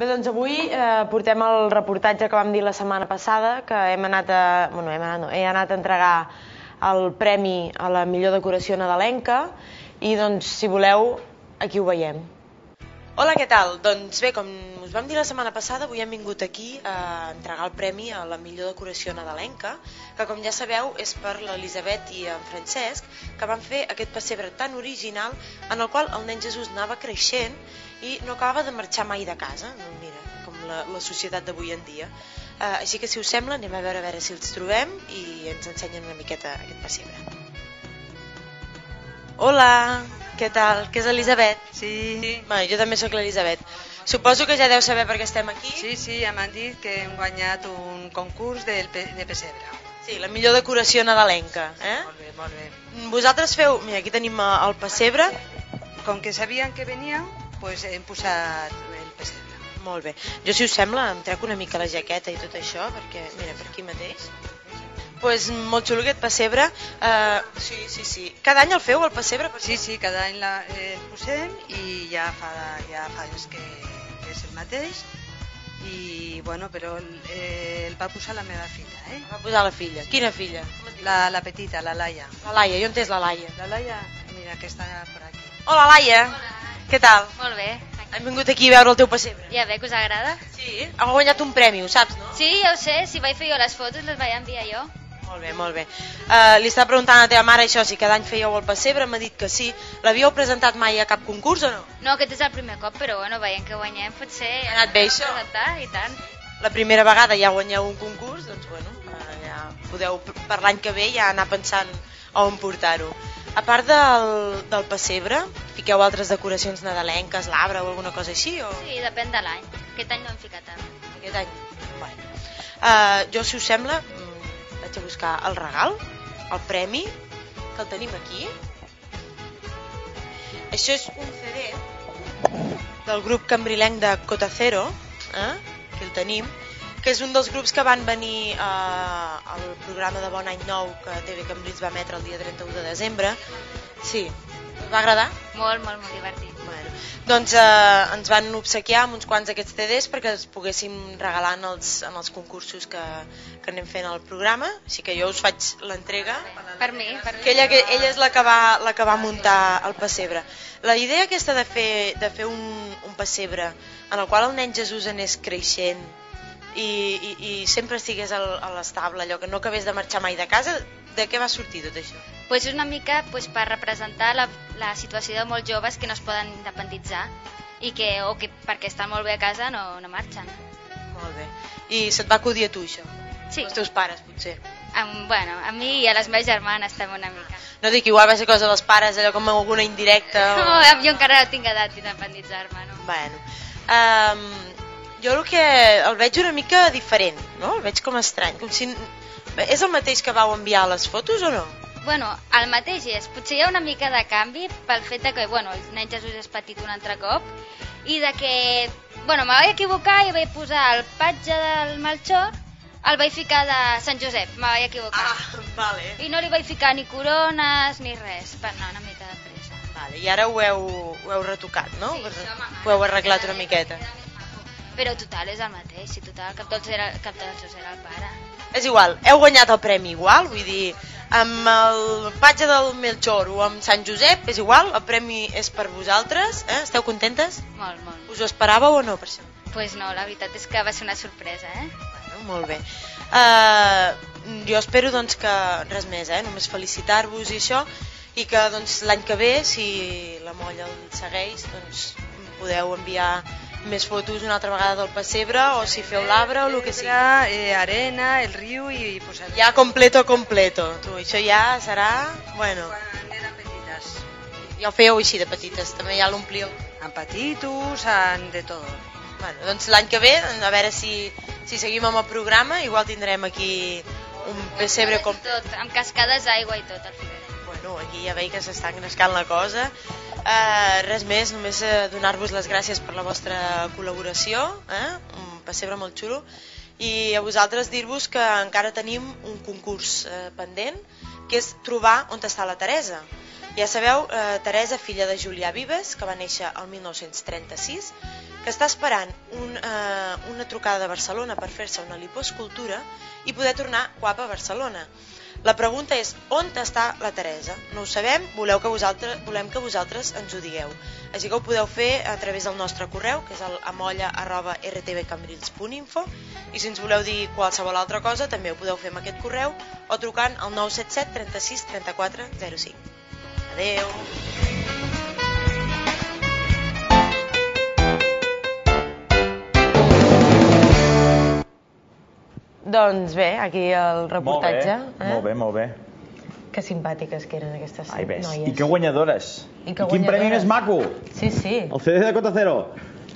Bé, doncs avui portem el reportatge que vam dir la setmana passada, que he anat a entregar el premi a la millor decoració nadalenca i doncs, si voleu, aquí ho veiem. Hola, què tal? Doncs bé, com us vam dir la setmana passada, avui hem vingut aquí a entregar el premi a la millor decoració nadalenca, que com ja sabeu és per l'Elisabet i en Francesc, que van fer aquest pessebre tan original en el qual el nen Jesús anava creixent i no acabava de marxar mai de casa, mira, com la societat d'avui en dia. Així que si us sembla anem a veure si els trobem i ens ensenyen una miqueta aquest pessebre. Hola, què tal? Que és l'Elisabet? Sí. Bé, jo també sóc l'Elisabet. Suposo que ja deu saber per què estem aquí. Sí, ja m'han dit que hem guanyat un concurs de pessebre. Sí, la millor decoració nadalenca. Molt bé. Vosaltres feu... Mira, aquí tenim el pessebre. Com que sabien que veníeu, doncs hem posat el pessebre. Molt bé. Jo, si us sembla, em trec una mica la jaqueta i tot això, perquè, mira, per aquí mateix. Doncs molt xulo aquest pessebre. Sí. Cada any el feu, el pessebre? Sí, cada any el posem i ja fa anys que és el mateix. I, bueno, però el va posar la meva filla, El va posar la filla. Quina filla? La petita, la Laia. La Laia, jo entès la Laia. La Laia, mira, que està per aquí. Hola, Laia. Hola. Què tal? Molt bé. Hem vingut aquí a veure el teu pessebre. Ja ve que us agrada? Sí, heu guanyat un premi, ho saps, no? Sí, ja ho sé, si vaig fer jo les fotos les vaig enviar jo. Molt bé. Li estava preguntant a la teva mare això, si cada any fèieu el pessebre, m'ha dit que sí. L'havíeu presentat mai a cap concurs o no? No, aquest és el primer cop, però bueno, veient que guanyem, potser... Ha anat bé això? Presentar, i tant. La primera vegada ja guanyeu un concurs, doncs bueno, ja podeu per l'any que ve ja anar pensant on portar-ho. A part del pessebre, fiqueu altres decoracions nadalenques, l'arbre o alguna cosa així? O... Sí, depèn de l'any. Aquest any no hem ficat tant. Aquest any? Bueno. Jo, si us sembla, vaig a buscar el regal, el premi, que el tenim aquí. Això és un CD del grup cambrilenc de Cotacero, que el tenim, que és un dels grups que van venir al programa de Bon Any Nou que TV Cambrils va emetre el dia 31 de desembre. Sí, us va agradar? Molt divertit. Bueno, doncs ens van obsequiar amb uns quants d'aquests CDs perquè els poguéssim regalar en els concursos que anem fent al programa, així que jo us faig l'entrega. Per mi. Que ella és la que va muntar el pessebre. La idea aquesta de fer un pessebre en el qual el nen Jesús anés creixent i sempre estigués a l'estable, allò que no acabés de marxar mai de casa, de què va sortir tot això? Pues una mica per representar la situació de molts joves que no es poden independitzar o que perquè estan molt bé a casa no marxen. Molt bé. I se't va acudir a tu això? Sí. Els teus pares, potser? Bueno, a mi i a les meves germanes també una mica. No dic, igual va ser cosa dels pares, allò com alguna indirecta. No, jo encara no tinc edat d'independitzar-me, no. Bueno, jo el que el veig una mica diferent, no? El veig com estrany. Com si... És el mateix que vau enviar les fotos o no? Bueno, el mateix és. Potser hi ha una mica de canvi pel fet de que, bueno, el nen Jesús és petit un altre cop i de que, bueno, me vaig equivocar i vaig posar el patge del Melchor, el vaig ficar de Sant Josep, me vaig equivocar. Vale. I no li vaig ficar ni corones ni res, per anar una mica de pressa. Vale, i ara ho heu retocat, no? Sí, això m'agrada. Ho heu arreglat una miqueta. Però total és el mateix, si total cap dels dos era el pare. És igual, heu guanyat el premi igual, vull dir, amb el patge del Melchor o amb Sant Josep, és igual, el premi és per vosaltres, Esteu contentes? Molt. Us ho esperàveu o no, per això? Pues no, la veritat és que va ser una sorpresa, Bueno, molt bé. Jo espero doncs que res més, només felicitar-vos i això, i que doncs, l'any que ve, si la molla el segueix, doncs podeu enviar més fotos una altra vegada del pessebre o si feu l'arbre o el que sigui. Arena, el riu i posar... Ja completo. Tu, això ja serà... Bueno, Quan eren petites. ja ho fèieu així de petites, també ja l'omplíeu. En petitos, en de tot. Bueno, doncs l'any que ve, a veure si seguim amb el programa, igual tindrem aquí un pessebre com... Tot, amb cascades d'aigua i tot, al final. Bueno, aquí ja veig que s'està engrescant la cosa. Res més, només donar-vos les gràcies per la vostra col·laboració, un pessebre molt xulo, i a vosaltres dir-vos que encara tenim un concurs pendent, que és trobar on està la Teresa. Ja sabeu, Teresa, filla de Julià Vives, que va néixer el 1936, que està esperant una trucada de Barcelona per fer-se una lipoescultura i poder tornar guapa a Barcelona. La pregunta és, on està la Teresa? No ho sabem, volem que vosaltres ens ho digueu. Així que ho podeu fer a través del nostre correu, que és el amolla@rtbcambrils.info, i si ens voleu dir qualsevol altra cosa, també ho podeu fer amb aquest correu o trucant al 977 36 34 05. Adeu! Doncs bé, aquí el reportatge. Molt bé. Que simpàtiques que eren aquestes noies. I que guanyadores. I quin premi més maco. Sí. El CD de Cota Cero.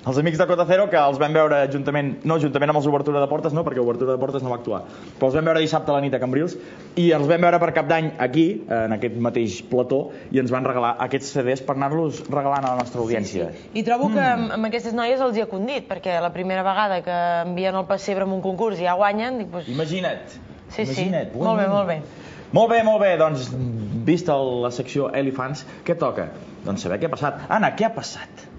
Els amics de Cota Cero, que els vam veure juntament amb els Obertura de Portes, no, perquè Obertura de Portes no va actuar, però els vam veure dissabte a la nit a Cambrils, i els vam veure per Cap d'Any aquí, en aquest mateix plató, i ens van regalar aquests CDs per anar-los regalant a la nostra audiència. I trobo que amb aquestes noies els hi ha condit, perquè la primera vegada que envien el pessebre en un concurs i ja guanyen... Imagina't. Sí, molt bé. Molt bé, doncs, vista la secció Elefants, què toca? Doncs saber què ha passat. Anna, què ha passat?